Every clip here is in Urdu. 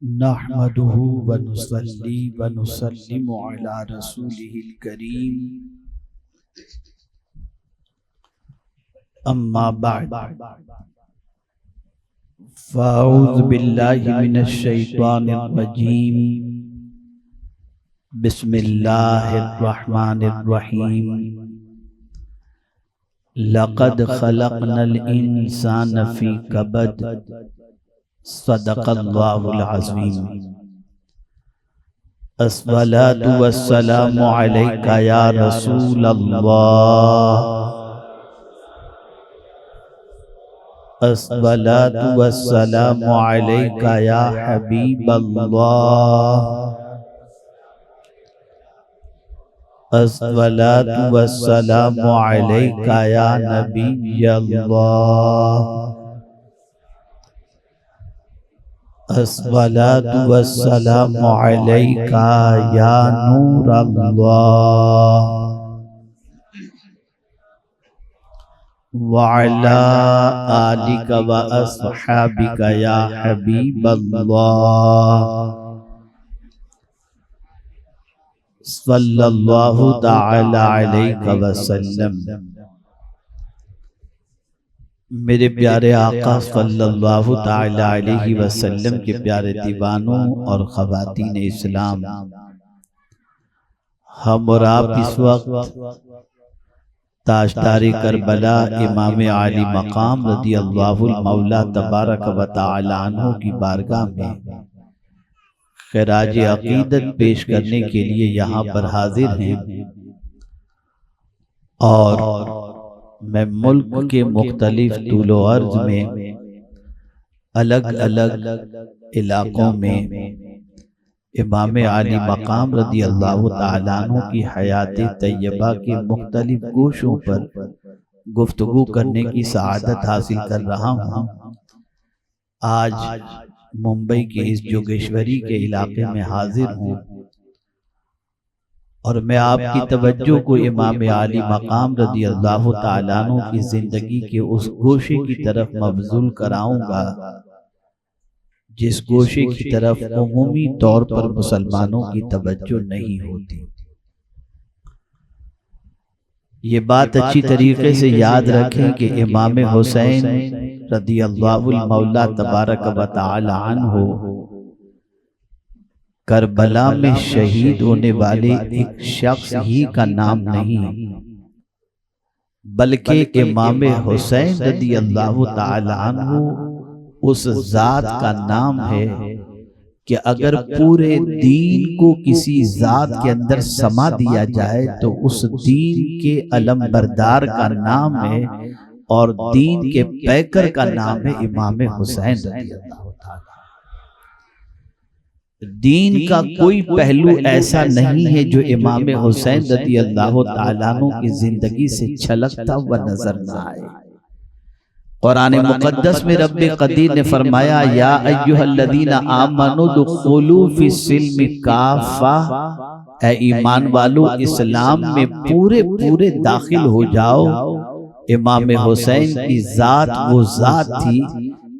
نحمده ونصلي ونسلم على رسوله الكريم اما بعد فاعوذ باللہ من الشیطان الرجیم بسم اللہ الرحمن الرحیم لقد خلقنا الانسان فی کبد صدق اللہ العظیم الصلاة والسلام علیکہ یا رسول اللہ الصلاة والسلام علیکہ یا حبیب اللہ الصلاة والسلام علیکہ یا نبی اللہ الصلاة والسلام علیکہ یا نور اللہ وعلی آلک واصحابک یا حبیب اللہ صلی اللہ تعالی علیہ وسلم۔ میرے پیارے آقا صلی اللہ تعالی علیہ وسلم کے پیارے دیوانوں اور خواتین اسلام، ہم اور آپ اس وقت تاجدار کربلا امام عالی مقام رضی اللہ المولا تبارک و تعالی عنہ کی بارگاہ میں خراج عقیدت پیش کرنے کے لیے یہاں پر حاضر ہیں، اور میں ملک کے مختلف طول و عرض میں الگ الگ علاقوں میں امام عالی مقام رضی اللہ تعالیٰ عنہ کی حیات طیبہ کے مختلف گوشوں پر گفتگو کرنے کی سعادت حاصل کر رہا ہوں۔ آج ممبئی کے اس جوگیشوری کے علاقے میں حاضر ہوں، اور میں آپ کی توجہ کو امام عالی مقام رضی اللہ تعالیٰ عنہ کی زندگی کے اس گوشے کی طرف مبذول کراؤں گا جس گوشے کی طرف عمومی طور پر مسلمانوں کی توجہ نہیں ہوتی۔ یہ بات اچھی طریقے سے یاد رکھیں کہ امام حسین رضی اللہ المولا تبارک و تعالی عنہ کربلا میں شہید ہونے والے ایک شخص ہی کا نام نہیں، بلکہ امام حسین رضی اللہ تعالی عنہ اس ذات کا نام ہے کہ اگر پورے دین کو کسی ذات کے اندر سما دیا جائے تو اس دین کے علم بردار کا نام ہے، اور دین کے پیکر کا نام ہے امام حسین رضی اللہ تعالی۔ دین کا کوئی پہلو ایسا نہیں ہے جو امام حسین رضی اللہ تعالیٰ عنہ کی زندگی سے چھلکتا ہوا نظر نہ آئے۔ قرآن مقدس میں رب قدیر نے فرمایا یا ایھا الذین آمنوا ادخلوا فی السلم کافہ، اے ایمان والو اسلام میں پورے داخل ہو جاؤ۔ امام حسین کی ذات وہ ذات تھی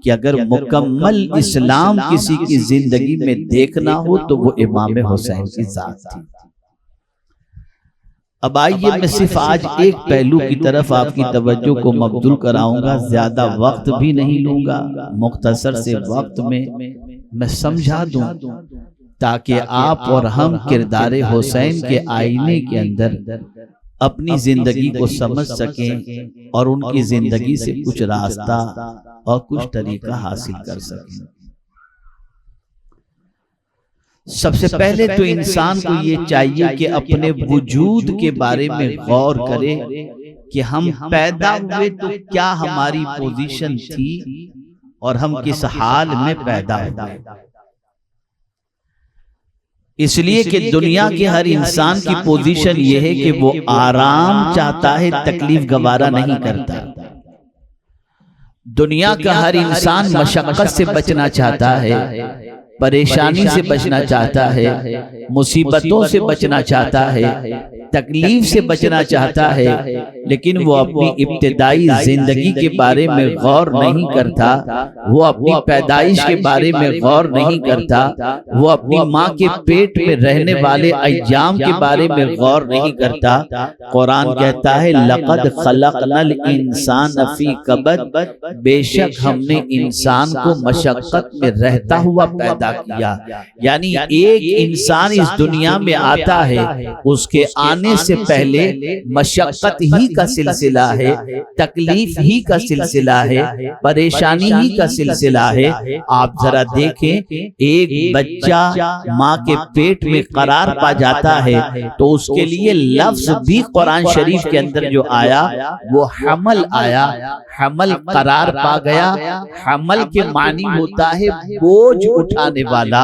کہ اگر مکمل اسلام کسی کی زندگی میں دیکھنا ہو تو وہ امام حسین کی ذات تھی۔ اب آئیے میں صرف آج ایک پہلو کی طرف آپ کی توجہ کو مبذول کراؤں گا، زیادہ وقت بھی نہیں لوں گا، مختصر سے وقت میں سمجھا دوں تاکہ آپ اور ہم کردار حسین کے آئینے کے اندر اپنی زندگی کو سمجھ سکیں اور ان کی زندگی سے کچھ راستہ اور کچھ طریقہ حاصل کر سکیں۔ سب سے پہلے تو انسان کو یہ چاہیے کہ اپنے وجود کے بارے میں غور کرے کہ ہم پیدا ہوئے تو کیا ہماری پوزیشن تھی اور ہم کس حال میں پیدا ہوئے۔ اس لیے کہ دنیا کے ہر انسان کی پوزیشن یہ ہے کہ وہ آرام چاہتا ہے، تکلیف گوارا نہیں کرتا۔ دنیا کا ہر انسان مشقت سے بچنا چاہتا ہے، پریشانی سے بچنا چاہتا ہے، مصیبتوں سے بچنا چاہتا ہے، تکلیف سے بچنا چاہتا ہے لیکن وہ اپنی ابتدائی زندگی کے بارے میں غور نہیں کرتا، وہ اپنی پیدائش کے بارے میں غور نہیں کرتا، وہ اپنی ماں کے پیٹ میں رہنے والے ایام کے بارے میں غور نہیں کرتا۔ قرآن کہتا ہے لَقَدْ خَلَقْنَا الْإِنسَانَ فِي كَبَدٍ، بے شک ہم نے انسان کو مشقت میں رہتا ہوا پیدا کیا۔ یعنی ایک انسان اس دنیا میں آتا ہے، اس کے آنے سے پہلے مشقت ہی کا سلسلہ ہے، تکلیف ہی کا سلسلہ ہے، پریشانی ہی کا سلسلہ ہے۔ آپ ذرا دیکھیں، ایک بچہ ماں کے پیٹ میں قرار پا جاتا ہے تو اس کے لیے لفظ بھی قرآن شریف کے اندر جو آیا وہ حمل آیا، حمل قرار پا گیا۔ حمل کے معنی ہوتا ہے بوجھ اٹھانے والا۔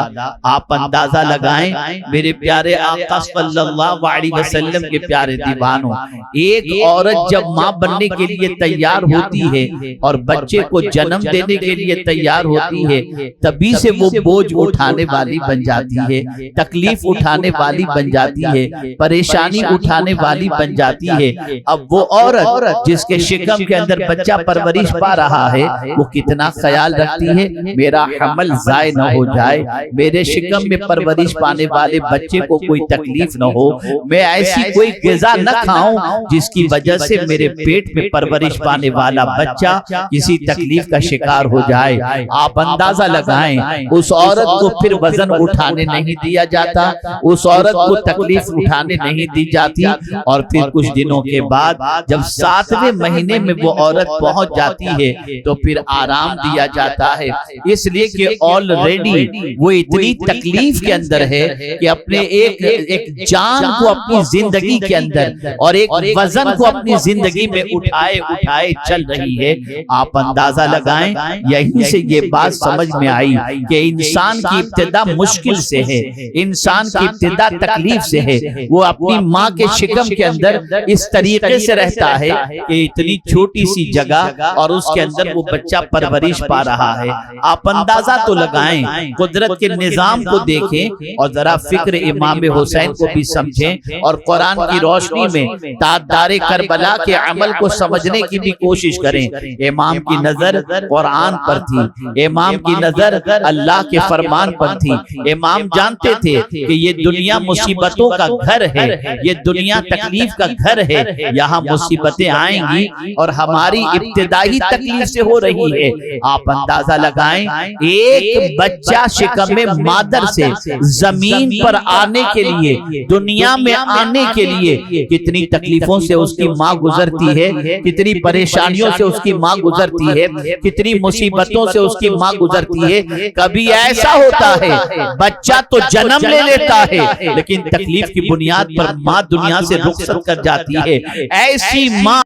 آپ اندازہ لگائیں میرے پیارے آقا صلی اللہ علیہ وسلم کے پیارے دیوانوں، ایک عورت جب ماں بننے کے لیے تیار ہوتی ہے اور بچے کو جنم دینے کے لیے تیار ہوتی ہے، تبھی سے وہ بوجھ اٹھانے والی بن جاتی ہے، تکلیف اٹھانے والی بن جاتی ہے، پریشانی اٹھانے والی بن جاتی ہے۔ اب وہ عورت جس کے شکم کے اندر بچہ پرورش پا رہا ہے، وہ کتنا خیال رکھتی ہے میرا حمل ضائع نہ ہو جائے، میرے شکم میں پرورش پانے والے بچے کو کوئی تکلیف نہ ہو، میں ایسی کوئی غذا نہ کھاؤں جس کی وجہ سے میرے پیٹ میں پرورش پانے والا بچہ کسی تکلیف کا شکار ہو جائے۔ آپ اندازہ لگائیں اس عورت کو پھر وزن اٹھانے نہیں دیا جاتا، اس عورت کو تکلیف اٹھانے نہیں دی جاتی، اور پھر کچھ دنوں کے بعد جب 7ویں مہینے میں وہ عورت پہنچ جاتی ہے تو پھر آرام دیا جاتا ہے، اس لیے کہ آلریڈی وہ اتنی تکلیف کے اندر ہے کہ اپنے ایک جان کو اپنی زندگی کے اندر اور ایک وزن کو اپنی زندگی میں اٹھائے چل رہی ہے۔ آپ اندازہ لگائیں، یہیں سے یہ بات سمجھ میں آئی کہ انسان کی ابتدا مشکل سے ہے، انسان کی ابتدا تکلیف سے ہے۔ وہ اپنی ماں کے شکم کے اندر اس طریقے سے رہتا ہے کہ اتنی چھوٹی سی جگہ اور اس کے اندر وہ بچہ پرورش پا رہا ہے۔ آپ اندازہ تو لگائیں، قدرت کے نظام کو دیکھیں اور ذرا فکر امام حسین کو بھی سمجھیں، اور قرآن کی روشنی میں تاجدار کربلا کے عمل کو سمجھنے کی بھی کوشش کریں۔ امام کی نظر قرآن پر تھی، امام کی نظر اللہ کے فرمان پر تھی۔ امام جانتے تھے کہ یہ دنیا مصیبتوں کا گھر ہے، یہ دنیا تکلیف کا گھر ہے، یہاں مصیبتیں آئیں گی اور ہماری ابتدائی تکلیف سے ہو رہی ہے۔ آپ اندازہ لگائیں، ایک بچہ شکم مادر سے زمین پر آنے کے لیے، دنیا میں آنے کے لیے کتنی تکلیفوں سے اس کی ماں گزرتی ہے، کتنی پریشانیوں سے اس کی ماں گزرتی ہے، کتنی مصیبتوں سے اس کی ماں گزرتی ہے۔ کبھی ایسا ہوتا ہے بچہ تو جنم لے لیتا ہے لیکن تکلیف کی بنیاد پر ماں دنیا سے رخصت کر جاتی ہے۔ ایسی ماں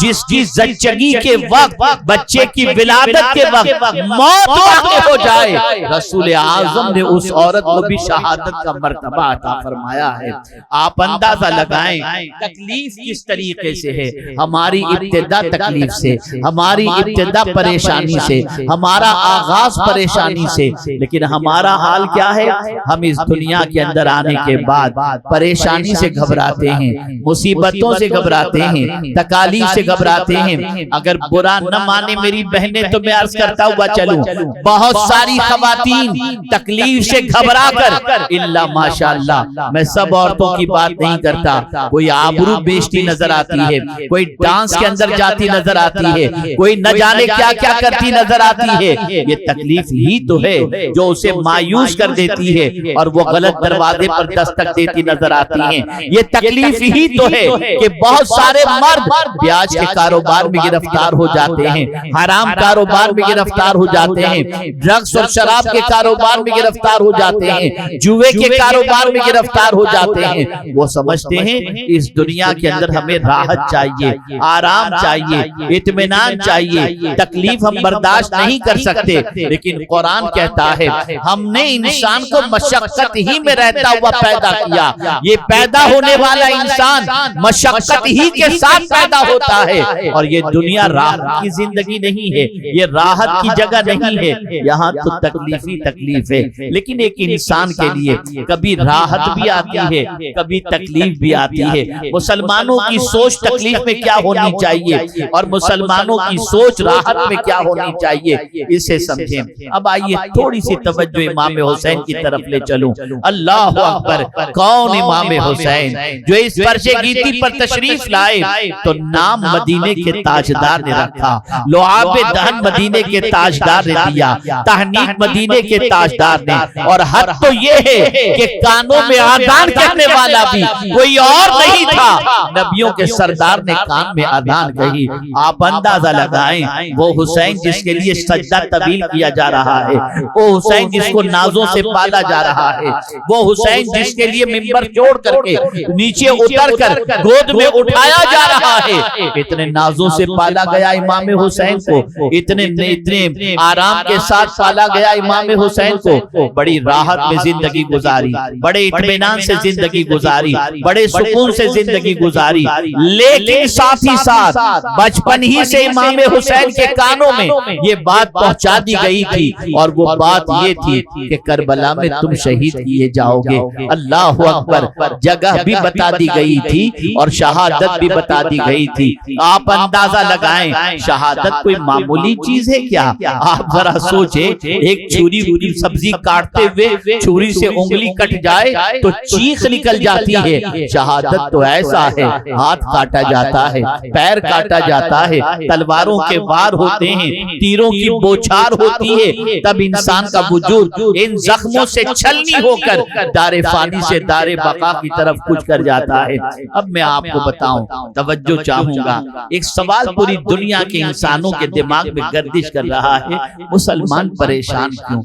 جس کی زچگی کے وقت، بچے کی ولادت کے وقت موت واقع ہو جائے، رسول اعظم نے اس عورت کو بھی شہادت کا مرتبہ عطا فرمایا ہے۔ آپ اندازہ لگائیں تکلیف کس طریقے سے ہے۔ ہماری ابتدا تکلیف سے، ہماری ابتدا پریشانی سے، ہمارا آغاز پریشانی سے، لیکن ہمارا حال کیا ہے؟ ہم اس دنیا کے اندر آنے کے بعد پریشانی سے گھبراتے ہیں، مصیبتوں سے گھبراتے ہیں، تکالیف سے گھبراتے ہیں۔ اگر برا نہ مانے میری بہنیں تو میں عرض کرتا ہوا چلوں، بہت ساری خواتین تکلیف سے گھبرا کر، الا ماشاءاللہ میں سب عورتوں کی بات نہیں کرتا، کوئی آبرو بیچتی نظر آتی ہے، کوئی ڈانس کے اندر جاتی نظر آتی ہے، کوئی نہ جانے کیا کیا کرتی نظر آتی ہے۔ یہ تکلیف ہی تو ہے جو اسے مایوس کر دیتی ہے اور وہ غلط دروازے پر دستک دیتی نظر آتی ہیں۔ یہ تکلیف ہی تو ہے کہ بہت سارے مرد پیاز کے کاروبار میں گرفتار ہو جاتے ہیں، حرام کاروبار میں گرفتار ہو جاتے ہیں، ڈرگس اور شراب کے کاروبار میں گرفتار ہو جاتے ہیں، جوے کے کاروبار میں گرفتار ہو جاتے ہیں۔ وہ سمجھتے ہیں اس دنیا کے اندر ہمیں راحت چاہیے، آرام چاہیے، اطمینان چاہیے، تکلیف ہم برداشت نہیں کر سکتے، لیکن قرآن کہتا ہے ہم نے انسان کو مشقت ہی میں رہتا ہوا پیدا کیا۔ یہ پیدا ہونے والا انسان مشقت ہی کے ساتھ پیدا ہوتا ہے، اور یہ دنیا راحت کی زندگی نہیں ہے، یہ راحت کی جگہ نہیں ہے، یہاں تو تکلیف ہی تکلیف ہے۔ لیکن ایک انسان کے لیے کبھی راحت بھی آتی ہے، کبھی تکلیف تکلیف بھی آتی ہے۔ مسلمانوں کی سوچ تکلیف میں کیا ہونی چاہیے اور مسلمانوں کی سوچ راحت میں کیا ہونی چاہیے، اسے سمجھیں۔ اب آئیے تھوڑی سی توجہ امام حسین کی طرف لے چلوں۔ اللہ اکبر، کون امام حسین جو اس فرش گیتی پر تشریف لائے تو نام مدینے کے تاجدار نے رکھا، لعاب دہن مدینے کے تاجدار نے دیا، تہنیک مدینے کے تاجدار نے، اور حد تو یہ ہے کہ کانوں میں آذان کہنے والا بھی کوئی اور نہیں تھا، نبیوں کے سردار نے کان میں آذان کہی۔ آپ اندازہ لگائیں وہ حسین جس کے لیے سجدہ طویل کیا جا رہا ہے، وہ حسین جس کو نازوں سے پالا جا رہا ہے، وہ حسین جس کے لیے منبر چھوڑ کر کے نیچے اتر کر گود میں اٹھایا جا رہا ہے، اتنے نازوں سے پالا گیا امام حسین کو، اتنے آرام کے ساتھ پالا گیا امام حسین کو، بڑی راحت میں زندگی گزاری، بڑے اطمینان سے زندگی گزاری، بڑے سکون سے زندگی گزاری، لیکن ساتھ ہی ساتھ بچپن ہی سے امام حسین کے کانوں میں یہ بات پہنچا دی گئی تھی، اور وہ بات یہ تھی کہ کربلا میں تم شہید کیے جاؤ گے۔ اللہ اکبر، جگہ بھی بتا دی گئی تھی اور شہادت بھی بتا دی گئی تھی۔ آپ اندازہ لگائیں شہادت کوئی معمولی چیز ہے کیا؟ آپ ذرا سوچیں، ایک چھری سبزی کاٹتے ہوئے چھری سے انگلی کٹ جائے تو چیخ نکل جاتی ہے، شہادت تو ایسا ہے، ہاتھ کاٹا جاتا ہے، پیر کاٹا جاتا ہے، تلواروں کے وار ہوتے ہیں، تیروں کی بوچھار ہوتی ہے، تب انسان کا وجود ان زخموں سے چھلنی ہو کر دار فانی سے دار بقا کی طرف کچھ کر جاتا ہے۔ اب میں آپ کو بتاؤں، توجہ چاہوں گا، ایک سوال پوری دنیا کے انسانوں کے دماغ میں گردش کر رہا ہے، مسلمان پریشان کیوں؟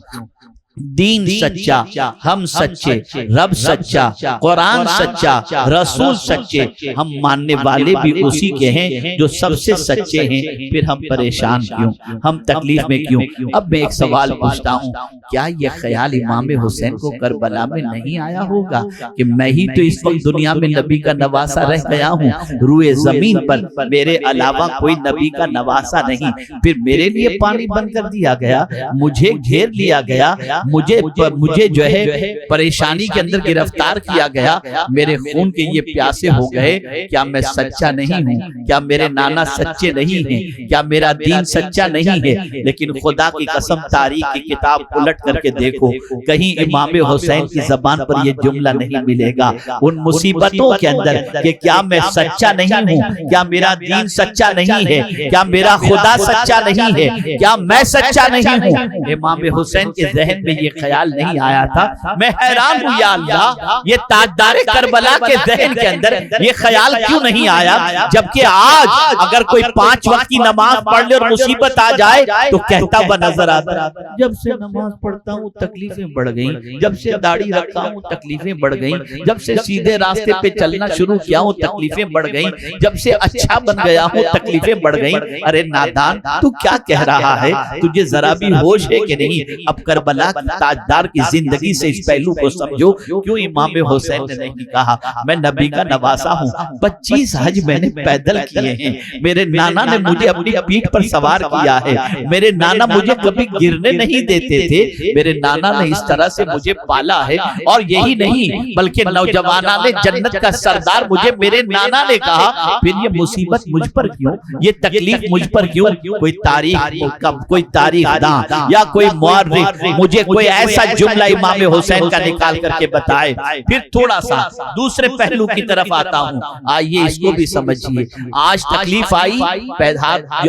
دین سچا، ہم سچے، رب سچا، قرآن سچا، رسول سچے، ہم ماننے والے بھی اسی کے ہیں جو سب سے سچے ہیں، پھر ہم پریشان کیوں، ہم تکلیف میں کیوں؟ اب میں ایک سوال پوچھتا ہوں، کیا یہ خیال امام حسین کو کربلا میں نہیں آیا ہوگا کہ میں ہی تو اس وقت دنیا میں نبی کا نواسا رہ گیا ہوں، روئے زمین پر میرے علاوہ کوئی نبی کا نواسا نہیں، پھر میرے لیے پانی بند کر دیا گیا، مجھے گھیر لیا گیا، مجھے جو ہے پریشانی کے اندر گرفتار کیا گیا، میرے خون کے یہ پیاسے ہو گئے، کیا میں سچا نہیں ہوں؟ کیا میرے نانا سچے نہیں ہیں؟ کیا میرا دین سچا نہیں ہے؟ لیکن خدا کی قسم تاریخ کی کتاب الٹ کر کے دیکھو، کہیں امام حسین کی زبان پر یہ جملہ نہیں ملے گا ان مصیبتوں کے اندر کہ کیا میں سچا نہیں ہوں؟ کیا میرا دین سچا نہیں ہے؟ کیا میرا خدا سچا نہیں ہے؟ کیا میں سچا نہیں ہوں؟ امام حسین کے ذہن میں یہ خیال نہیں آیا تھا۔ میں حیران ہوں، یا اللہ، یہ تاجدار کربلا کے ذہن کے اندر یہ خیال کیوں نہیں آیا؟ جبکہ آج اگر کوئی 5 وقت کی نماز پڑھ لے اور مصیبت آ جائے تو کہتا ہوا نظر آتا، جب سے نماز پڑھتا ہوں تکلیفیں بڑھ گئیں، جب سے داڑھی رکھتا ہوں تکلیفیں بڑھ گئیں، جب سے سیدھے راستے پہ چلنا شروع کیا ہوں تکلیفیں بڑھ گئیں، جب سے اچھا بن گیا ہوں تکلیفیں بڑھ گئیں۔ ارے نادان، تو کیا کہہ رہا ہے؟ تجھے ذرا بھی ہوش ہے کہ نہیں؟ اب کربلا تاجدار کی زندگی سے اس پہلو کو سمجھو، کیوں امام حسین نے نہیں کہا میں نبی کا نواسا ہوں، 25 حج میں نے پیدل کیے ہیں، میرے نانا نے مجھے اپنی پیٹھ پر سوار کیا ہے، میرے نانا مجھے کبھی گرنے نہیں دیتے تھے، میرے نانا نے اس طرح سے مجھے پالا ہے، اور یہی نہیں بلکہ نوجوانان جنت کا سردار مجھے میرے نانا نے کہا، پھر یہ مصیبت مجھ پر کیوں؟ یہ تکلیف مجھ پر کیوں؟ کوئی تاریخ داں یا کوئی مورخ مجھے کوئی ایسا جملہ امام حسین کا نکال کر کے بتائے۔ پھر تھوڑا سا دوسرے پہلو کی طرف آتا ہوں، آئیے اس کو بھی سمجھیے۔ آج تکلیف آئی،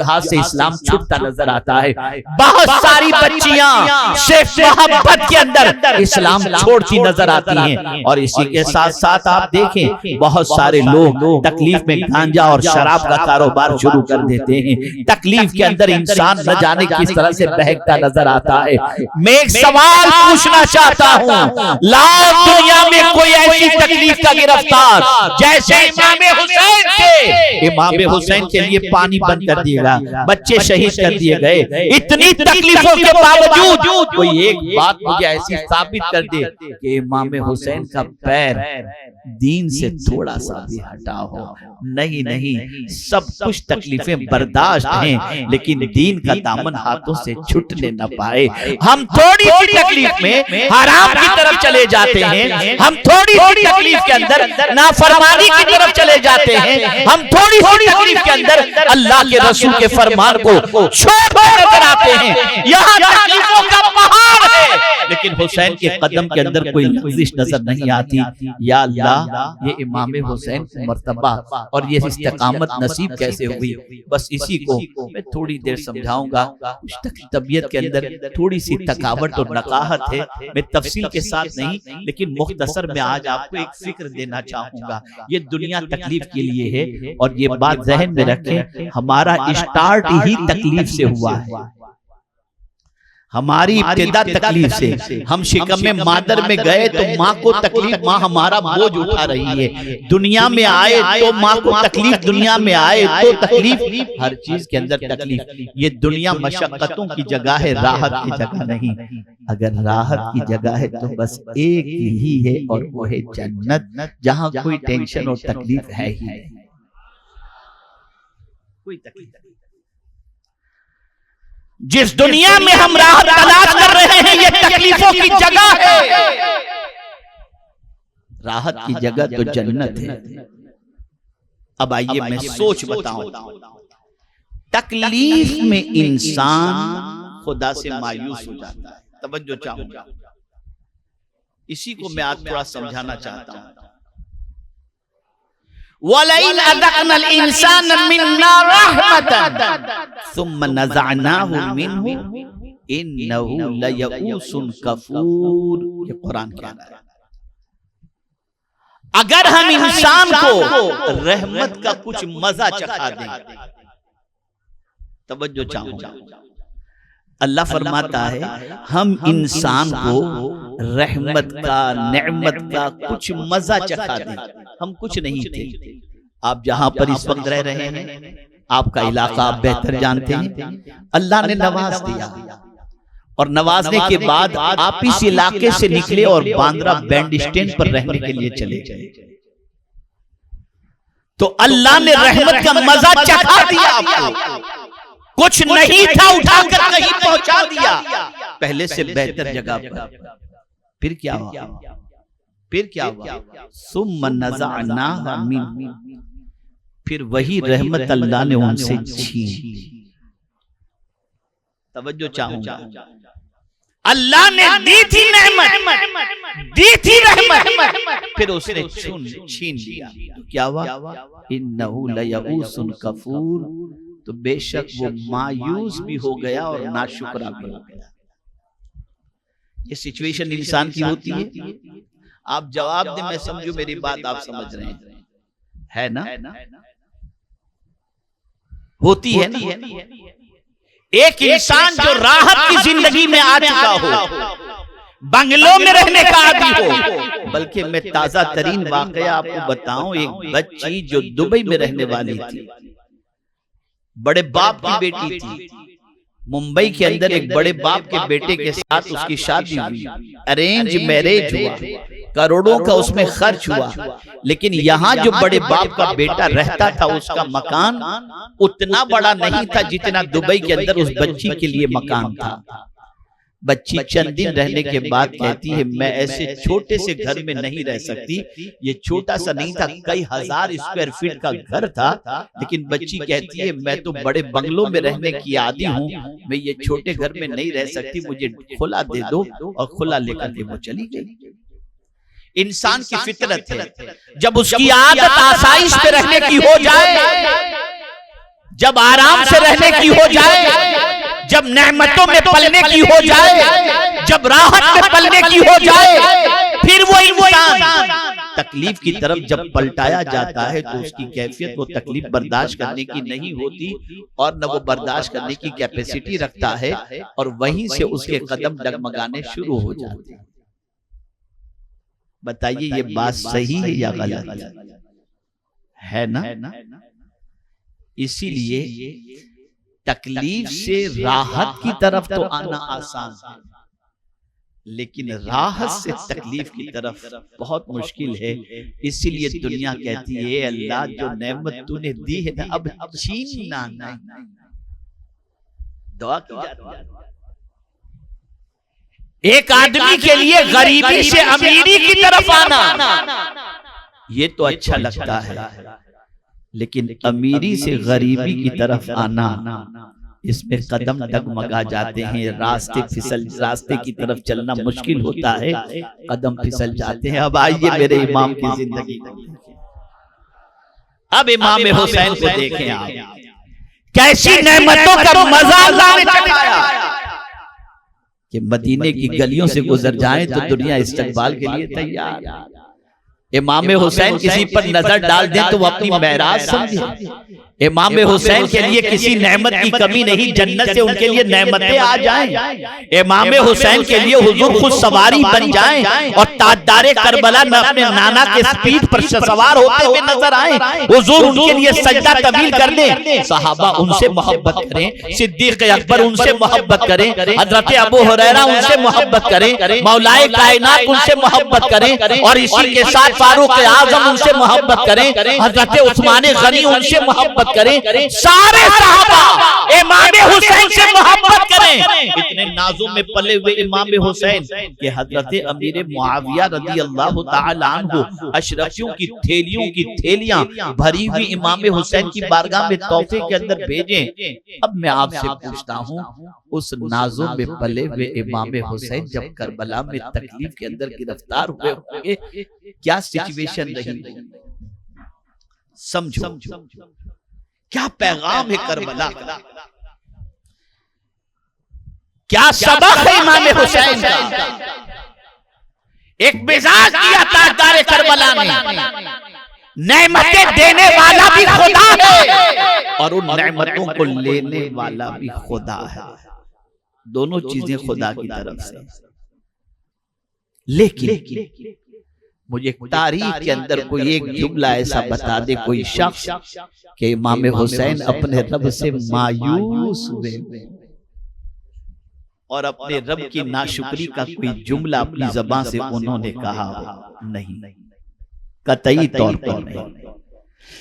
ہاتھ سے اسلام چھٹتا نظر آتا ہے، بہت ساری بچیاں صرف محبت کے اندر اسلام چھوڑتی نظر آتی ہیں، اور اسی کے ساتھ ساتھ آپ دیکھیں بہت سارے لوگ تکلیف میں گانجا اور شراب کا کاروبار شروع کر دیتے ہیں، تکلیف کے اندر انسان نہ جانے کس طرح سے بہکتا نظر آتا ہے۔ میں ایک سوال پوچھنا چاہتا ہوں، لاؤ دنیا میں کوئی ایسی تکلیف کا گرفتار جیسے امام حسین کے، امام حسین کے لیے پانی بند کر دیا گیا، بچے شہید کر دیے گئے، اتنی تکلیفوں کے باوجود کوئی ایک بات مجھے ایسی ثابت کر دے کہ امام حسین کا پیر دین سے تھوڑا سا بھی ہٹا ہو، نہیں، سب کچھ تکلیفیں برداشت ہیں، لیکن دین کا دامن ہاتھوں سے چھٹنے نہ پائے۔ ہم تھوڑی سی تکلیف میں حرام کی طرف چلے جاتے ہیں، ہم تھوڑی سی تکلیف کے اندر نافرمانی کی طرف چلے جاتے ہیں، ہم تھوڑی سی تکلیف کے اندر اللہ کے رسول کے فرمان کو چھوڑ کر آتے ہیں، یہاں تکلیفوں کا پہاڑ ہے، لیکن حسین کے قدم کے اندر کوئی لغزش نظر نہیں آتی۔ یا اللہ یہ امام حسین کو مرتبہ اور یہ استقامت نصیب کیسے ہوئی، بس اسی کو میں تھوڑی دیر سمجھاؤں گا۔ طبیعت کے اندر تھوڑی سی تھکاوٹ اور نقاہت ہے، میں تفصیل کے ساتھ نہیں لیکن مختصر میں آج آپ کو ایک فکر دینا چاہوں گا۔ یہ دنیا تکلیف کے لیے ہے اور یہ بات ذہن میں رکھیں، ہمارا اسٹارٹ ہی تکلیف سے ہوا ہے، ہماری ابتدا تکلیف سے۔ ہم شکم میں مادر میں گئے تو ماں کو تکلیف، ماں ہمارا بوجھ اٹھا رہی ہے، دنیا میں آئے تو ماں کو تکلیف، دنیا میں آئے تو تکلیف، ہر چیز کے اندر تکلیف۔ یہ دنیا مشقتوں کی جگہ ہے، راحت کی جگہ نہیں۔ اگر راحت کی جگہ ہے تو بس ایک ہی ہے اور وہ ہے جنت، جہاں کوئی ٹینشن اور تکلیف ہے ہی نہیں، کوئی تکلیف نہیں۔ جس دنیا میں ہم راحت تلاش کر رہے ہیں یہ تکلیفوں کی جگہ ہے، راحت کی جگہ تو جنت ہے۔ اب آئیے میں سوچ بتاؤں، تکلیف میں انسان خدا سے مایوس ہو جاتا ہے۔ توجہ چاہوں گا، اسی کو میں آج تھوڑا سمجھانا چاہتا ہوں۔ وَلَئِنْ أَذَقْنَا الْإِنسَانَ مِنَّا رَحْمَةً ثُمَّ نَزَعْنَاهُ مِنْهُ إِنَّهُ لَيَئُوسٌ كَفُورٌ، یہ قرآن کہہ رہا ہے۔ اگر ہم انسان کو رحمت کا کچھ مزہ چکھا دیں، توجہ چاہوں گا، اللہ فرماتا ہے ہم انسان کو رحمت کا، نعمت کا کچھ مزہ چکھا دیں۔ ہم کچھ نہیں تھے، آپ جہاں پر اس وقت رہ رہے ہیں، آپ کا علاقہ آپ بہتر جانتے ہیں، اللہ نے نواز دیا، اور نوازنے کے بعد آپ اس علاقے سے نکلے اور باندرا بینڈ اسٹینڈ پر رہنے کے لیے چلے گئے، تو اللہ نے رحمت کا مزہ چکھا دیا آپ کو، کچھ نہیں تھا اٹھا کر کہیں پہنچا دیا پہلے سے بہتر جگہ پر۔ پھر کیا ہوا؟ پھر کیا ہوا؟ ثم نزعناها منه، پھر وہی رحمت اللہ نے ان سے چھین۔ توجہ چاہوں گا، اللہ نے دی تھی نعمت، دی تھی رحمت، پھر اس نے چھین لیا، تو کیا ہوا؟ انہو لیئوس کفور، تو بے شک وہ مایوس بھی ہو گیا اور ناشکرا بھی ہو گیا۔ یہ سچویشن انسان کی ہوتی ہے، آپ جواب دیں، میں سمجھو میری بات آپ سمجھ رہے ہیں، ہے نا؟ ہوتی ہے نا؟ ایک انسان جو راحت کی زندگی میں آ چکا ہو، بنگلوں میں رہنے کا عادی ہو، بلکہ میں تازہ ترین واقعہ آپ کو بتاؤں، ایک بچی جو دبئی میں رہنے والی تھی، بڑے باپ کی بیٹی تھی، ممبئی کے اندر ایک بڑے باپ کے بیٹے کے ساتھ اس کی شادی ہوئی، ارینج میرج ہوا، کروڑوں کا اس میں خرچ ہوا، لیکن یہاں جو بڑے باپ کا بیٹا رہتا تھا اس کا مکان اتنا بڑا نہیں تھا جتنا دبئی کے اندر اس بچی کے لیے مکان تھا۔ بچی چند دن رہنے کے بعد کہتی ہے میں ایسے چھوٹے سے گھر میں نہیں رہ سکتی، یہ چھوٹا سا نہیں تھا، کئی ہزار اسکوائر فٹ کا گھر تھا، لیکن بچی کہتی ہے میں تو بڑے بنگلوں میں رہنے کی عادی ہوں، میں یہ چھوٹے گھر میں نہیں رہ سکتی، مجھے کھلا دے دو، اور کھلا لے کر کے وہ چلی گئی۔ انسان کی فطرت ہے، جب اس کی عادت آسائش پہ رہنے کی ہو جائے، جب آرام سے رہنے کی ہو جائے، جب نعمتوں میں پلنے کی ہو جائے، جب راحت میں پلنے کی ہو جائے، پھر وہ انسان تکلیف کی طرف جب پلٹایا جاتا ہے تو اس کی کیفیت وہ تکلیف برداشت کرنے کی نہیں ہوتی، اور نہ وہ برداشت کرنے کی کیپیسٹی رکھتا ہے، اور وہیں سے اس کے قدم ڈگمگانے شروع ہو جاتے ہیں۔ بتائیے یہ بات صحیح ہے یا غلط ہے نا؟ اسی لیے تکلیف سے راحت کی طرف تو آنا آسان ہے، لیکن راحت سے تکلیف کی طرف بہت مشکل ہے۔ اسی لیے دنیا کہتی ہے اے اللہ جو نعمت تو نے دی ہے نا اب چھیننا نہیں، دعا کی جاتی ہے ایک آدمی کے لیے غریبی سے امیری کی طرف آنا یہ تو اچھا لگتا ہے، لیکن امیری سے غریبی کی طرف آنا اس میں قدم ڈگمگا جاتے ہیں، راستے کی طرف چلنا مشکل ہوتا ہے، قدم پھسل جاتے ہیں۔ اب آئیے میرے امام کی زندگی، اب امام حسین کو دیکھیں آپ، کیسی نعمتوں کا مزہ اللہ نے چکھایا کہ مدینے کی گلیوں سے گزر جائیں تو دنیا استقبال کے لیے تیار۔ امام حسین کسی پر نظر ڈال دیں تو وہ اپنی معراج سمجھیں۔ امام حسین کے لیے کسی نعمت کی کمی نہیں، جنت سے ان کے لیے نعمتیں آ جائیں۔ امام حسین کے لیے حضور خود سواری بن جائیں اور تاجدار کربلا میں اپنے نانا کے پیٹھ پر سوار ہوتے ہوئے نظر آئیں، حضور ان کے لیے سجدہ طویل کر دیں، صحابہ ان سے محبت کریں، صدیق اکبر ان سے محبت کریں، حضرت ابو ہریرہ ان سے محبت کریں، مولا کائنات ان سے محبت کریں، اور اسی کے ساتھ فاروق اعظم ان سے محبت کریں، حضرت عثمان غنی ان سے محبت کریں، سارے صحابہ امام حسین سے محبت کریں۔ اتنے نازوں میں پلے ہوئے امام حسین کہ حضرت امیر معاویہ رضی اللہ تعالی عنہ اشرفیوں کی تھیلیوں کی تھیلیاں بھری ہوئی امام حسین کی بارگاہ میں تحفے کے اندر بھیجیں۔ اب میں آپ سے پوچھتا ہوں، اس نازوں میں پلے ہوئے امام حسین جب کربلا میں تکلیف کے اندر گرفتار ہوئے ہوں گے، کیا سچویشن رہی؟ سمجھو کیا پیغام ہے کربلا کا، کیا سبق ہے امام حسین کا۔ ایک مزاج دیا تاجدار کربلا نے، نعمتیں دینے والا بھی خدا ہے اور ان نعمتوں کو لینے والا بھی خدا ہے، دونوں چیزیں خدا کی طرف سے۔ لیکن مجھے تاریخ کے اندر کوئی ایک جملہ ایسا بتا دے کوئی شخص کہ امام حسین اپنے رب سے مایوس ہوئے اور اپنے رب کی ناشکری کا کوئی جملہ اپنی زبان سے انہوں نے کہا نہیں، قطعی طور پر نہیں،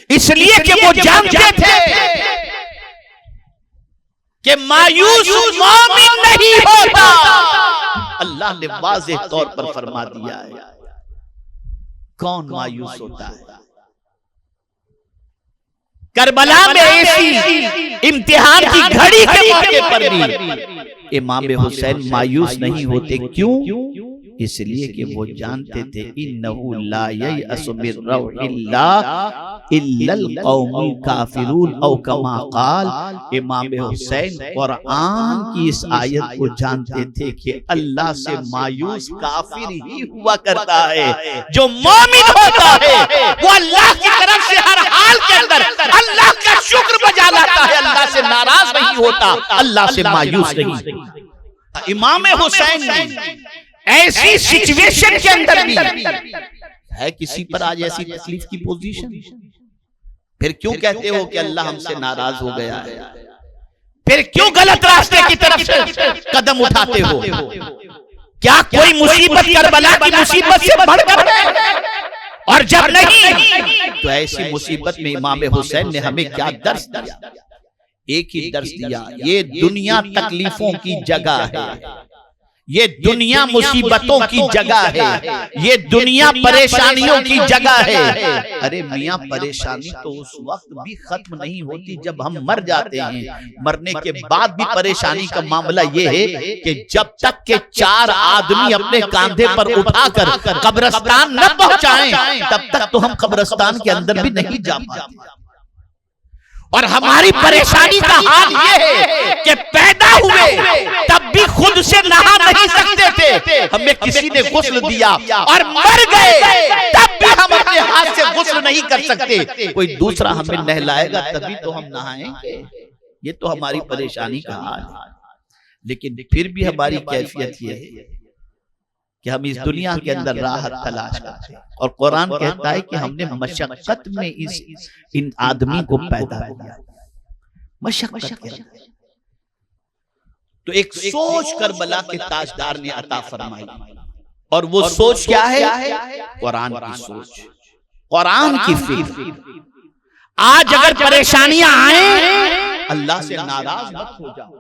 اس لیے کہ وہ جانتے تھے کہ مایوس مومن نہیں ہوتا۔ اللہ نے واضح طور پر فرما دیا ہے، کون مایوس ہوتا ہے؟ کربلا میں ایسی امتحان کی گھڑی کے موقع پر بھی امام حسین مایوس نہیں ہوتے، کیوں؟ اس لیے کہ وہ جانتے تھے انہو لا ییأس من روح اللہ الا القوم الکافرون، او کما قال۔ امام حسین قرآن کی اس آیت کو جانتے تھے کہ اللہ سے مایوس کافر ہی ہوا کرتا ہے، جو مومن ہوتا ہے وہ اللہ کی طرف سے ہر حال کے اندر اللہ کا شکر بجا لاتا ہے، اللہ سے ناراض نہیں ہوتا، اللہ سے مایوس نہیں۔ امام حسین ایسی سچویشن کے اندر بھی ہے کسی پر آج ایسی تکلیف کی پوزیشن، پھر کیوں کہتے ہو کہ اللہ ہم سے ناراض ہو گیا ہے؟ پھر کیوں غلط راستے کی طرف سے قدم اٹھاتے ہو؟ کیا کوئی مصیبت کربلا کی مصیبت سے بڑھ کر ہے؟ اور جب نہیں تو ایسی مصیبت میں امام حسین نے ہمیں کیا درس دیا؟ ایک ہی درس دیا، یہ دنیا تکلیفوں کی جگہ ہے، یہ دنیا مصیبتوں کی جگہ ہے، یہ دنیا پریشانیوں کی جگہ ہے۔ ارے میاں پریشانی تو اس وقت بھی ختم نہیں ہوتی جب ہم مر جاتے ہیں، مرنے کے بعد بھی پریشانی کا معاملہ یہ ہے کہ جب تک کہ 4 آدمی اپنے کاندھے پر اٹھا کر قبرستان نہ پہنچائیں تب تک تو ہم قبرستان کے اندر بھی نہیں جا پاتے۔ اور ہماری پریشانی کا حال یہ ہے کہ پیدا ہوئے تب بھی خود سے نہا نہیں سکتے تھے، ہمیں کسی نے غسل دیا، اور مر گئے تب بھی ہم اپنے ہاتھ سے غسل نہیں کر سکتے، کوئی دوسرا ہمیں نہلائے گا تبھی تو ہم نہائیں گے۔ یہ تو ہماری پریشانی کا حال ہے، لیکن پھر بھی ہماری کیفیت یہ ہے کہ ہم اس دنیا کے اندر راحت تلاش کرتے ہیں، اور قرآن کہتا ہے کہ ہم نے مشقت میں ان آدمی کو پیدا کیا، مشقت کیا۔ تو ایک سوچ کربلا کے تاجدار نے عطا فرمائی، اور وہ سوچ کیا ہے؟ قرآن کی سوچ، قرآن کی فکر۔ آج اگر پریشانیاں آئیں اللہ سے ناراض مت ہو جاؤ،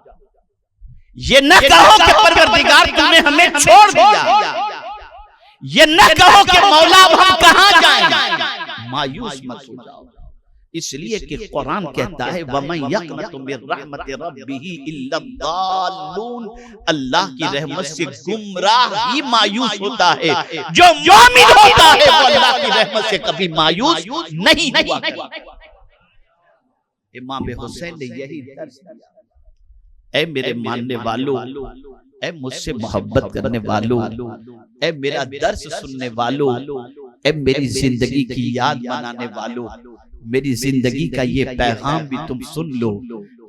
یہ نہ کہو کہ پروردگار تم نے ہمیں چھوڑ دیا، یہ نہ کہو کہ مولا اب ہم کہاں جائیں، مایوس مت ہو جاؤ، اس لیے کہ قرآن کہتا ہے وَمَن يَقْنَطُ مِن رَحْمَتِ رَبِّهِ إِلَّا الضَّالُّونَ، اللہ کی رحمت سے گمراہ ہی مایوس ہوتا ہے، جو مومن ہوتا ہے وہ اللہ کی رحمت سے کبھی مایوس نہیں ہوا کرتا۔ امام حسین نے یہی درس دیا، اے میرے ماننے والوں، اے مجھ سے محبت کرنے والوں، اے میرا درس سننے والوں، اے میری زندگی کی یاد منانے والوں، میری زندگی کا یہ پیغام بھی تم سن لو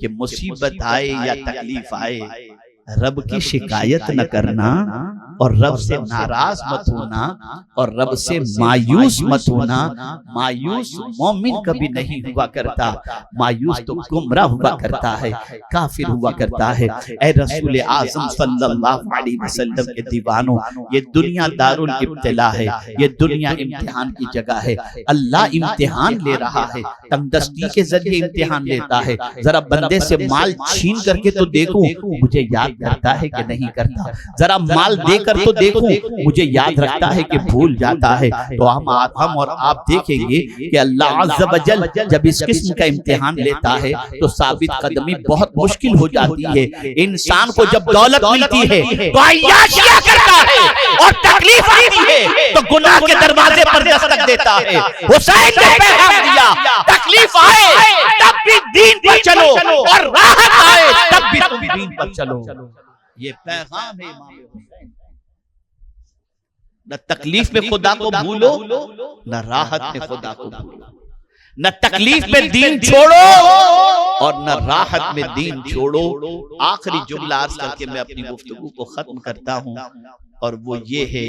کہ مصیبت آئے یا تکلیف آئے، رب کی شکایت نہ کرنا اور رب سے ناراض مت ہونا اور رب سے مایوس مت ہونا۔ مایوس مومن کبھی نہیں ہوا کرتا، مایوس تو گمراہ ہوا کرتا ہے، کافر ہوا کرتا ہے۔ اے رسول اعظم صلی اللہ علیہ وسلم کے دیوانوں، یہ دنیا دارالابتلاء ہے، یہ دنیا امتحان کی جگہ ہے، اللہ امتحان لے رہا ہے، تنگدستی کے ذریعے امتحان لیتا ہے۔ ذرا بندے سے مال چھین کر کے تو دیکھو مجھے یاد کرتا ہے کہ نہیں کرتا، ذرا مال دے کر تو دیکھو مجھے یاد رکھتا ہے کہ بھول جاتا ہے۔ تو ہم اور آپ دیکھیں گے کہ اللہ عز و جل جب اس قسم کا امتحان لیتا ہے تو ثابت قدمی بہت مشکل ہو جاتی ہے۔ انسان کو جب دولت ملتی ہے تو عیاشیاں کرتا ہے، اور تکلیف آتی ہے تو گناہ کے دروازے پر دستک دیتا ہے۔ حسین نے پیغام دیا تکلیف آئے تب بھی دین پر چلو، اور راحت آئے تب بھی تم دین پر چلو۔ یہ پیغام ہے امام حسین، نہ تکلیف میں خدا کو بھولو، نہ راحت میں خدا کو بھولو، نہ تکلیف میں دین چھوڑو اور نہ راحت میں دین چھوڑو۔ آخری جملہ عرض کر کے میں اپنی گفتگو کو ختم کرتا ہوں، اور وہ یہ ہے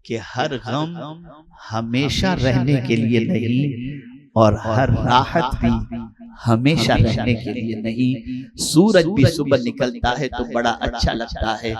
کہ ہر غم ہمیشہ رہنے کے لیے نہیں، اور ہر راحت بھی ہمیشہ رہنے کے لیے نہیں۔ سورج بھی صبح نکلتا ہے تو بڑا اچھا لگتا ہے،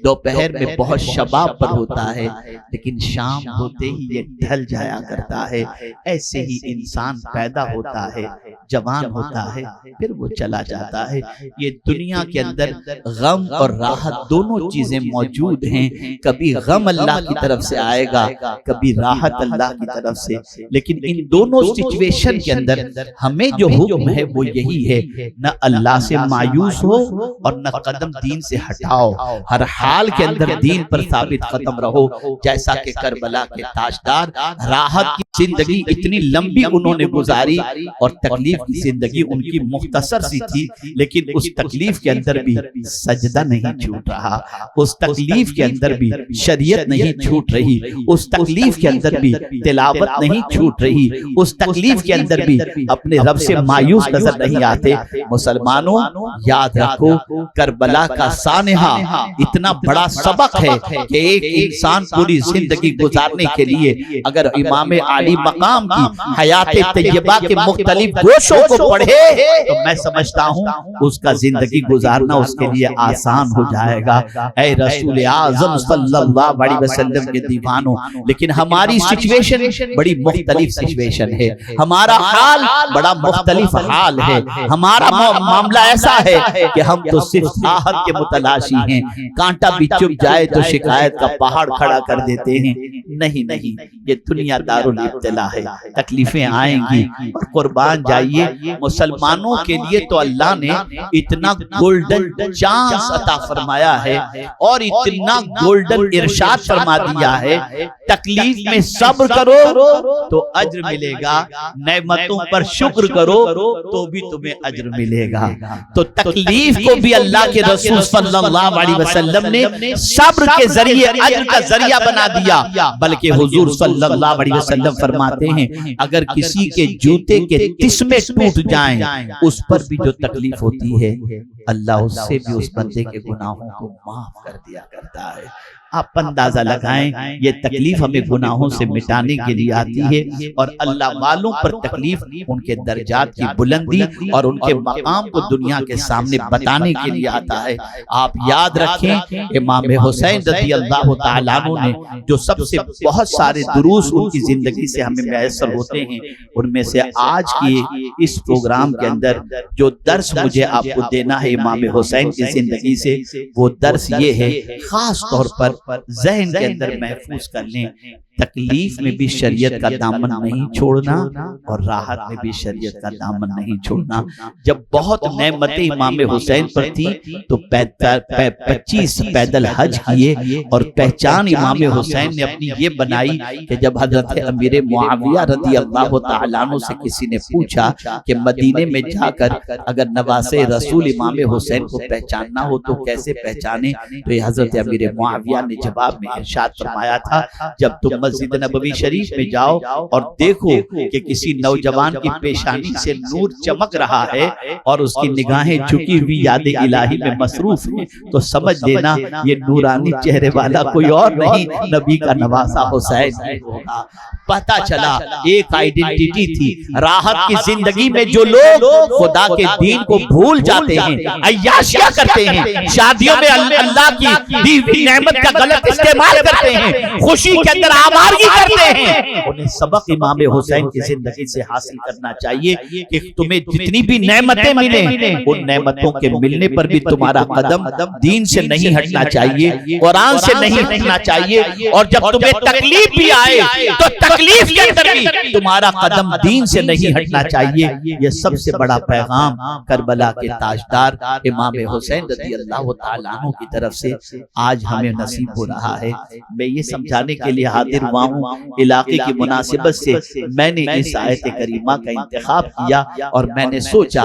دوپہر میں بہت شباب پر ہوتا ہے، لیکن شام ہوتے ہی یہ ڈھل جایا کرتا ہے۔ ایسے ہی انسان پیدا ہوتا ہے، جوان ہوتا ہے، پھر وہ چلا جاتا ہے۔ یہ دنیا کے اندر غم اور راحت دونوں چیزیں موجود ہیں، کبھی غم اللہ کی طرف سے آئے گا، کبھی راحت اللہ کی طرف سے، لیکن ان دونوں سچویشن کے اندر ہمیں جو حکم ہے وہ یہی ہے، نہ اللہ سے مایوس ہو اور نہ قدم دین سے ہٹاؤ، ہر حال کے اندر دین پر ثابت قدم رہو۔ جیسا کہ کربلا کے تاجدار راحت کی زندگی اتنی لمبی انہوں نے گزاری اور تکلیف کی زندگی ان کی مختصر سی تھی، لیکن اس تکلیف کے اندر بھی سجدہ نہیں چھوٹ رہا، اس تکلیف کے اندر بھی شریعت نہیں چھوٹ رہی، اس تکلیف کے اندر بھی تلاوت نہیں چھوٹ رہی، اس تکلیف کے اندر بھی اپنے رب سے مایوس نظر نہیں آتے۔ مسلمانوں یاد رکھو کربلا کا سانحہ اتنا بڑا سبق ہے کہ ایک انسان پوری زندگی گزارنے کے لیے اگر امام عالی مقام کی حیات طیبہ کے مختلف گوشوں کو پڑھے تو میں سمجھتا ہوں اس کا زندگی گزارنا اس کے لیے آسان ہو جائے گا۔ اے رسول اعظم صلی اللہ علیہ وسلم کے دیوانوں، لیکن ہماری سچویشن بڑی مختلف سچویشن ہے، ہمارا حال بڑا مختلف حال ہے، ہمارا معاملہ ایسا ہے کہ ہم تو صرف راحت کے متلاشی ہیں، کانٹا بھی چپ جائے تو شکایت کا پہاڑ کھڑا کر دیتے ہیں۔ نہیں نہیں، یہ دنیا دارالابتلاء ہے، تکلیفیں آئیں گی، اور قربان جائیے مسلمانوں کے لیے تو اللہ نے اتنا گولڈن چانس عطا فرمایا ہے اور اتنا گولڈن ارشاد فرما دیا ہے، تکلیف میں صبر کرو تو اجر ملے گا، نعمتوں پر شکر کرو تو بھی تمہیں اجر ملے گا۔ تو تکلیف کو بھی اللہ کے رسول صلی اللہ علیہ وسلم نے صبر کے ذریعے اجر کا ذریعہ بنا دیا، بلکہ حضور صلی اللہ علیہ وسلم فرماتے ہیں اگر کسی کے جوتے کے تسمے ٹوٹ جائیں اس پر بھی جو تکلیف ہوتی ہے اللہ اس سے بھی اس بندے کے گناہوں کو معاف کر دیا کرتا ہے۔ آپ اندازہ لگائیں یہ تکلیف ہمیں گناہوں سے مٹانے کے لیے آتی ہے، اور اللہ والوں پر تکلیف ان کے درجات کی بلندی اور ان کے مقام کو دنیا کے سامنے بتانے کے لیے آتا ہے۔ آپ یاد رکھیں امام حسین رضی اللہ تعالیٰ عنہ نے جو سب سے بہت سارے دروس ان کی زندگی سے ہمیں میسر ہوتے ہیں، ان میں سے آج کی اس پروگرام کے اندر جو درس مجھے آپ کو دینا ہے امام حسین کی زندگی سے، وہ درس یہ ہے، خاص طور پر ذہن کے اندر محفوظ کر لیں، تکلیف میں بھی شریعت کا دامن نہیں چھوڑنا اور راحت میں بھی شریعت کا دامن نہیں چھوڑنا۔ جب بہت نعمتیں امام حسین پر تھی تو 25 پیدل حج کیے، اور پہچان امام حسین نے اپنی یہ بنائی کہ جب حضرت امیر معاویہ رضی اللہ تعالیٰ عنہ سے کسی نے پوچھا کہ مدینے میں جا کر اگر نواسے رسول امام حسین کو پہچاننا ہو تو کیسے پہچانے، تو یہ حضرت امیر معاویہ نے جواب میں ارشاد فرمایا تھا، جب تم مسجد نبوی شریف میں جاؤ اور دیکھو کہ کسی نوجوان کی پیشانی سے نور چمک رہا ہے اور اس کی نگاہیں جھکی ہوئی یاد الہی میں مصروف ہیں، تو سمجھ لینا یہ نورانی چہرے والا کوئی اور نہیں، نبی کا نواسا حسین ہی ہوگا۔ پتہ چلا ایک آئیڈینٹی تھی۔ راحت کی زندگی میں جو لوگ خدا کے دین کو بھول جاتے ہیں، عیاشیاں کرتے ہیں، شادیوں میں اللہ کی دی ہوئی نعمت کا غلط استعمال کرتے ہیں، خوشی کے اندر آوارگی کرتے ہیں، انہیں سبق امام حسین کی زندگی سے حاصل کرنا چاہیے کہ تمہیں جتنی بھی نعمتیں ملیں، ان نعمتوں کے ملنے پر بھی تمہارا قدم دین سے نہیں ہٹنا چاہیے، قرآن سے نہیں ہٹنا چاہیے، اور جب تمہیں تکلیف بھی آئے تو تکلیف کے اندر بھی تمہارا قدم دین سے نہیں ہٹنا چاہیے۔ یہ سب سے بڑا پیغام کربلا کے تاجدار امام حسین رضی اللہ تعالیٰ عنہ کی طرف سے آج ہمیں نصیب ہو رہا ہے۔ میں یہ سمجھانے کے لیے حاضر ہوا ہوں، علاقے کی مناسبت سے میں نے اس آیت کریمہ کا انتخاب کیا، اور میں نے سوچا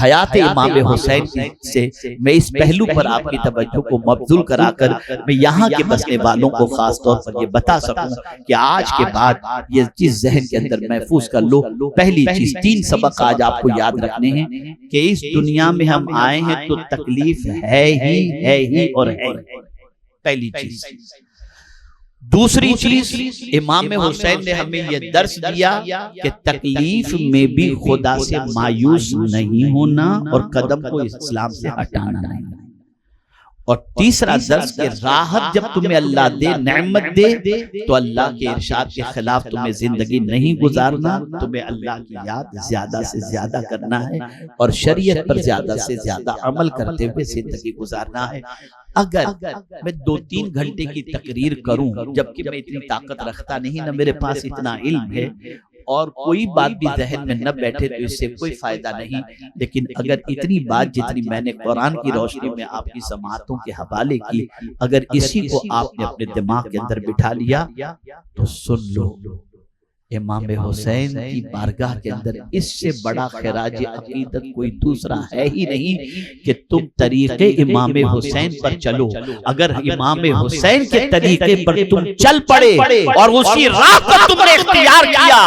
حیات امام حسین سے میں اس پہلو پر آپ کی توجہ کو مبذول کرا کر میں یہاں کے بسنے والوں کو خاص طور پر یہ بتا سکوں کہ آج کے بعد یہ چیز ذہن کے اندر محفوظ کر لو۔ پہلی چیز، 3 سبق آج آپ کو یاد رکھنے ہیں کہ اس دنیا میں ہم آئے ہیں تو تکلیف ہے ہی اور ہے۔ پہلی چیز۔ دوسری چیز، امام حسین نے ہمیں یہ درس دیا کہ تکلیف میں بھی خدا سے مایوس نہیں ہونا اور قدم کو اسلام سے ہٹانا نہیں۔ اور تیسرا درس کہ راحت جب تمہیں اللہ دے، نعمت دے، تو اللہ کے ارشاد کے خلاف تمہیں زندگی نہیں گزارنا، تمہیں اللہ کی یاد زیادہ سے زیادہ کرنا ہے اور شریعت پر زیادہ سے زیادہ عمل کرتے ہوئے زندگی گزارنا ہے۔ اگر میں 2-3 گھنٹے کی تقریر کروں، جبکہ میں اتنی طاقت رکھتا نہیں، نہ میرے پاس اتنا علم ہے، اور کوئی بات بھی ذہن میں نہ بیٹھے تو اس سے کوئی فائدہ نہیں، لیکن اگر اتنی بات جتنی میں نے قرآن کی روشنی میں آپ کی سماعتوں کے حوالے کی، اگر اسی کو آپ نے اپنے دماغ کے اندر بٹھا لیا تو سن لو، امام حسین کی بارگاہ کے اندر اس سے بڑا خراج عقیدت کوئی دوسرا ہے ہی نہیں کہ تم طریقے امام حسین پر چلو۔ اگر امام حسین کے طریقے پر تم چل پڑے اور اسی راہ پر تم نے اختیار کیا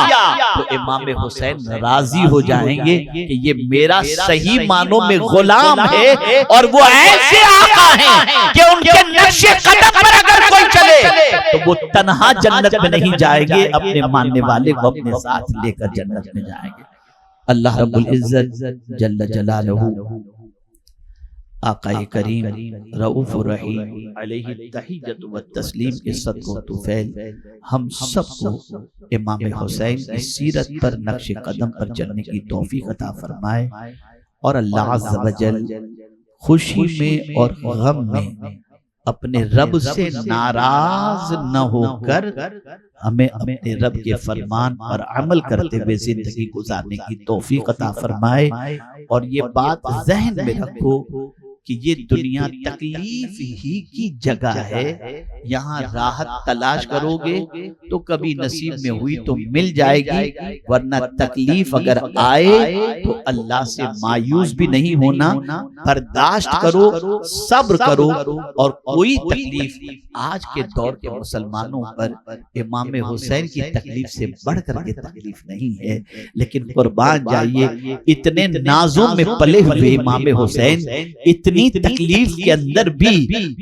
تو امام حسین راضی ہو جائیں گے کہ یہ میرا صحیح معنوں میں غلام ہے، اور وہ ایسے آقا ہیں کہ ان کے نقش قدم پر اگر کوئی چلے تو وہ تنہا جنت میں نہیں جائے گے، اپنے ماننے والے کو اپنے ساتھ لے کر جنت میں جائیں گے۔ اللہ رب العزت جل جلالہ آقا کریم رؤوف الرحیم علیہ التحیۃ والتسلیم کے صدق و طفیل ہم سب کو امام حسین کی سیرت پر نقش قدم پر چلنے کی توفیق عطا فرمائے، اور اللہ عز و جل خوشی میں اور غم میں اپنے رب سے ناراض نہ ہو کر ہمیں اپنے رب کے فرمان پر عمل کرتے ہوئے زندگی گزارنے کی توفیق عطا فرمائے۔ اور یہ بات ذہن میں رکھو کہ یہ دنیا تکلیف ہی کی جگہ ہے، یہاں راحت تلاش کرو گے تو کبھی نصیب میں ہوئی تو مل جائے گی، ورنہ تکلیف اگر آئے تو اللہ سے مایوس بھی نہیں ہونا، برداشت کرو، صبر کرو، اور کوئی تکلیف آج کے دور کے مسلمانوں پر امام حسین کی تکلیف سے بڑھ کر کے تکلیف نہیں ہے۔ لیکن قربان جائیے اتنے نازوں میں پلے ہوئے امام حسین، اتنی اتنی تکلیف کے اندر بھی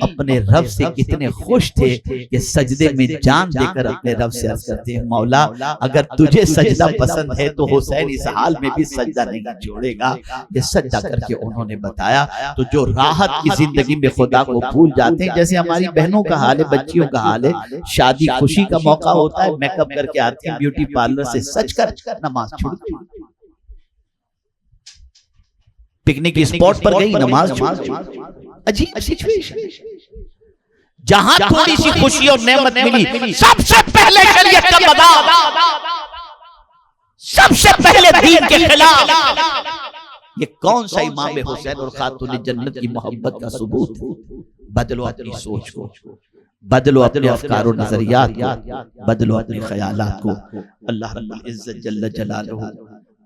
اپنے رب سے کتنے خوش تھے کہ سجدے میں جان دے کر اپنے رب سے عرض کرتے ہیں مولا اگر تجھے سجدہ پسند ہے تو حسین اس حال میں بھی سجدہ نہیں چھوڑے گا. یہ سجدہ کر کے انہوں نے بتایا. تو جو راحت کی زندگی میں خدا کو بھول جاتے ہیں، جیسے ہماری بہنوں کا حال ہے، بچیوں کا حال ہے، شادی خوشی کا موقع ہوتا ہے، میک اپ کر کے آتی ہیں بیوٹی پارلر سے سج کر نماز چھوڑتی ہیں، پکنک اسپاٹ پر گئی نماز چھوڑتی ہیں. عجیب سچویشن. جہاں تھوڑی سی خوشی اور نعمت ملی سب سے پہلے شریعت کا مدار، سب سے پہلے دین کے خلاف. یہ کون سا امام حسین اور خاتون جنت کی محبت کا ثبوت ہے؟ بدلو اپنی سوچ کو، بدلو اپنے افکار و نظریات کو، بدلو اپنے خیالات کو. اللہ رب العزت جل جلالہ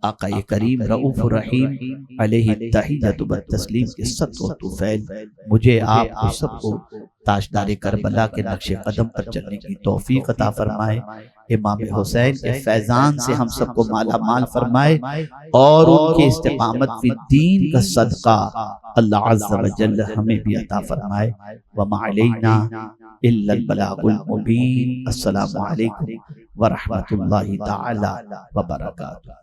آقا کریم رؤوف الرحیم علیہ التحیۃ والتسلیم کے صدق و طفیل مجھے آپ کو سب کو تاجدار کربلا کے نقش قدم پر چلنے کی توفیق عطا فرمائے. امام حسین کے فیضان سے ہم سب کو مالا مال فرمائے اور ان کے استقامت فی الدین کا صدقہ اللہ عز و جل ہمیں بھی عطا فرمائے. وما علینا الا البلاغ المبین. السلام علیکم ورحمۃ اللہ تعالی وبرکاتہ.